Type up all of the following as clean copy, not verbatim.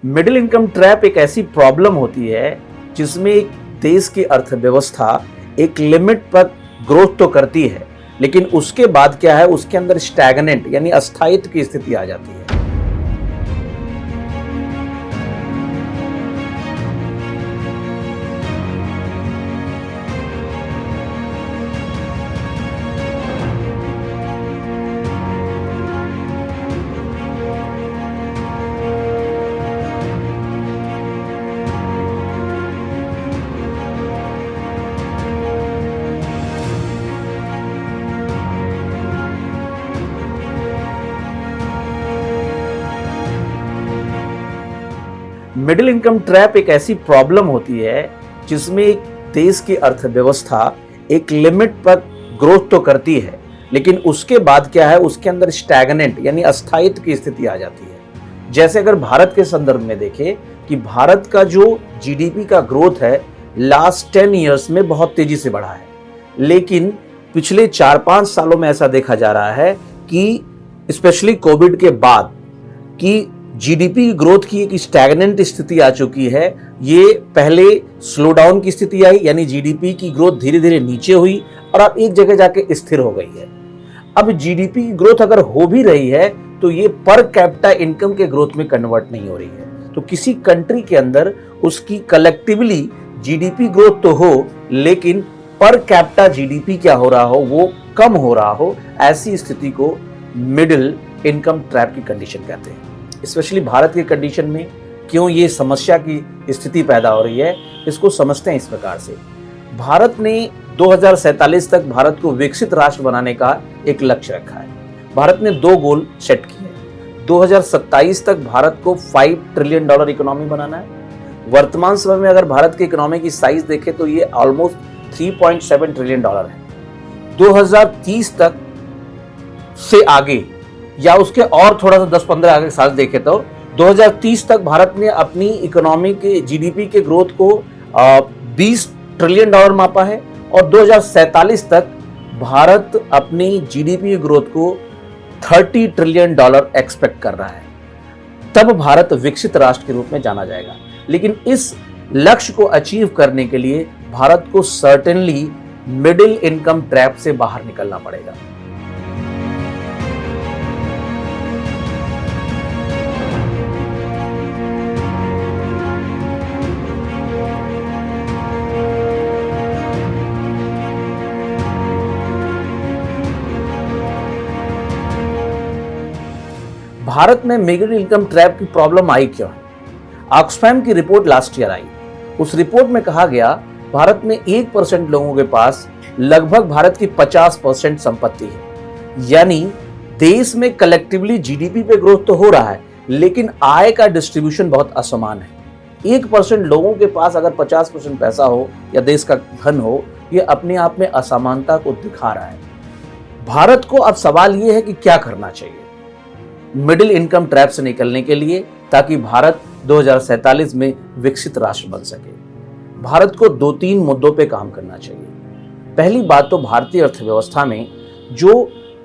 Middle income trap एक ऐसी problem होती है जिसमें एक देश की अर्थव्यवस्था एक लिमिट पर ग्रोथ तो करती है, लेकिन उसके बाद क्या है, उसके अंदर स्टैग्नेंट यानी अस्थायित्व की स्थिति आ जाती है। मिडिल इनकम ट्रैप एक ऐसी प्रॉब्लम होती है जिसमें एक देश की अर्थव्यवस्था एक लिमिट पर ग्रोथ तो करती है, लेकिन उसके बाद क्या है, उसके अंदर स्टैग्नेंट यानी अस्थायित्व की स्थिति आ जाती है। जैसे अगर भारत के संदर्भ में देखें कि भारत का जो जीडीपी का ग्रोथ है लास्ट 10 इयर्स में बहुत तेजी से बढ़ा है, लेकिन पिछले 4-5 सालों में ऐसा देखा जा रहा है कि स्पेशली कोविड के बाद कि जीडीपी ग्रोथ की एक स्टैग्नेंट स्थिति आ चुकी है। ये पहले स्लो डाउन की स्थिति आई, यानी जीडीपी की ग्रोथ धीरे धीरे नीचे हुई और अब एक जगह जाके स्थिर हो गई है। अब जीडीपी की ग्रोथ अगर हो भी रही है तो ये पर कैपिटा इनकम के ग्रोथ में कन्वर्ट नहीं हो रही है। तो किसी कंट्री के अंदर उसकी कलेक्टिवली जीडीपी ग्रोथ तो हो, लेकिन पर कैपिटा जीडीपी क्या हो रहा हो, वो कम हो रहा हो, ऐसी स्थिति को मिडिल इनकम ट्रैप की कंडीशन कहते हैं। स्पेशली भारत की कंडीशन में क्यों ये समस्या की स्थिति पैदा हो रही है, इसको समझते हैं इस प्रकार से। भारत ने 2047 तक भारत को विकसित राष्ट्र बनाने का एक लक्ष्य रखा है। भारत ने 2 गोल सेट किए हैं। 2027 तक भारत को $5 ट्रिलियन इकोनॉमी बनाना है। वर्तमान समय में अगर भारत की इकोनॉमी की साइज देखें तो ये ऑलमोस्ट $3.7 ट्रिलियन है। 2030 तक से आगे या उसके और थोड़ा सा 10-15 आगे साल देखें तो 2030 तक भारत ने अपनी इकोनॉमी के जीडीपी के ग्रोथ को $20 ट्रिलियन मापा है और 2047 तक भारत अपनी जीडीपी ग्रोथ को $30 ट्रिलियन एक्सपेक्ट कर रहा है। तब भारत विकसित राष्ट्र के रूप में जाना जाएगा। लेकिन इस लक्ष्य को अचीव करने के लिए भारत को सर्टेनली मिडिल इनकम ट्रैप से बाहर निकलना पड़ेगा। भारत में मिडिल इनकम ट्रैप की प्रॉब्लम आई क्यों है? ऑक्सफैम की रिपोर्ट लास्ट ईयर आई। उस रिपोर्ट में कहा गया भारत में 1% लोगों के पास लगभग भारत की 50% संपत्ति है। यानी देश में कलेक्टिवली जीडीपी पे ग्रोथ तो हो रहा है, लेकिन आय का डिस्ट्रीब्यूशन बहुत असमान है। 1% लोगों के पास अगर 50% पैसा हो या देश का धन हो, यह अपने आप में असमानता को दिखा रहा है। भारत को अब सवाल यह है कि क्या करना चाहिए मिडिल इनकम ट्रैप से निकलने के लिए, ताकि भारत 2047 में विकसित राष्ट्र बन सके। भारत को 2-3 मुद्दों पे काम करना चाहिए। पहली बात तो भारतीय अर्थव्यवस्था में जो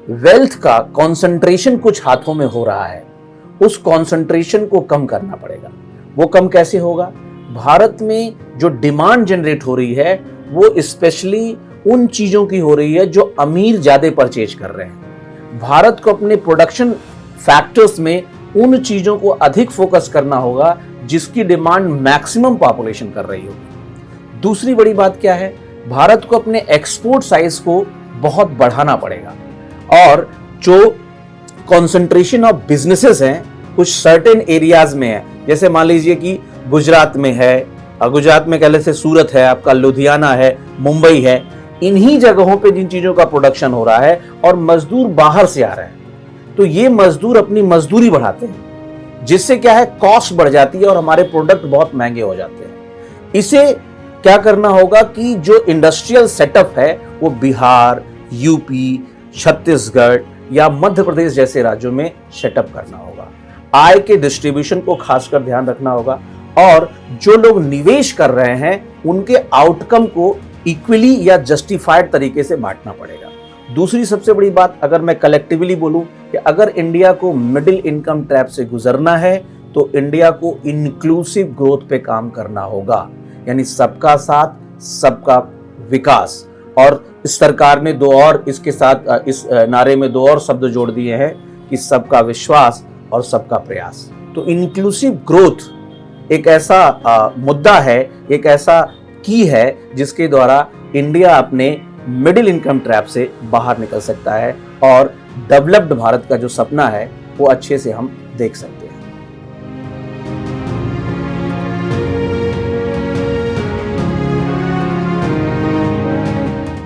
वेल्थ का कंसंट्रेशन कुछ हाथों में हो रहा है, उस कंसंट्रेशन को कम करना पड़ेगा। वो कम कैसे होगा? भारत में जो डिमांड जनरेट हो रही है वो स्पेशली उन चीजों की हो रही है जो अमीर ज्यादा परचेज कर रहे हैं। भारत को अपने प्रोडक्शन फैक्टर्स में उन चीजों को अधिक फोकस करना होगा जिसकी डिमांड मैक्सिमम पॉपुलेशन कर रही होगी। दूसरी बड़ी बात क्या है? भारत को अपने एक्सपोर्ट साइज को बहुत बढ़ाना पड़ेगा और जो कंसंट्रेशन ऑफ बिजनेसेस हैं कुछ सर्टेन एरियाज में है, जैसे मान लीजिए कि गुजरात में है, गुजरात में कह लेते सूरत है, आपका लुधियाना है, मुंबई है, इन्हीं जगहों पे जिन चीजों का प्रोडक्शन हो रहा है और मजदूर बाहर से आ रहे हैं, तो ये मजदूर अपनी मजदूरी बढ़ाते हैं, जिससे क्या है कॉस्ट बढ़ जाती है और हमारे प्रोडक्ट बहुत महंगे हो जाते हैं। इसे क्या करना होगा कि जो इंडस्ट्रियल सेटअप है वो बिहार, यूपी, छत्तीसगढ़ या मध्य प्रदेश जैसे राज्यों में सेटअप करना होगा। आय के डिस्ट्रीब्यूशन को खासकर ध्यान रखना होगा और जो लोग निवेश कर रहे हैं उनके आउटकम को इक्वली या जस्टिफाइड तरीके से बांटना पड़ेगा। दूसरी सबसे बड़ी बात, अगर मैं कलेक्टिवली बोलूं कि अगर इंडिया को मिडिल इनकम ट्रैप से गुजरना है तो इंडिया को इंक्लूसिव ग्रोथ पे काम करना होगा, यानी सबका साथ सबका विकास। और इस सरकार ने दो और इसके साथ इस नारे में दो और शब्द जोड़ दिए हैं कि सबका विश्वास और सबका प्रयास। तो इंक्लूसिव ग्रोथ एक ऐसा मुद्दा है, एक ऐसा की है जिसके द्वारा इंडिया अपने मिडिल इनकम ट्रैप से बाहर निकल सकता है और डेवलप्ड भारत का जो सपना है वो अच्छे से हम देख सकते हैं।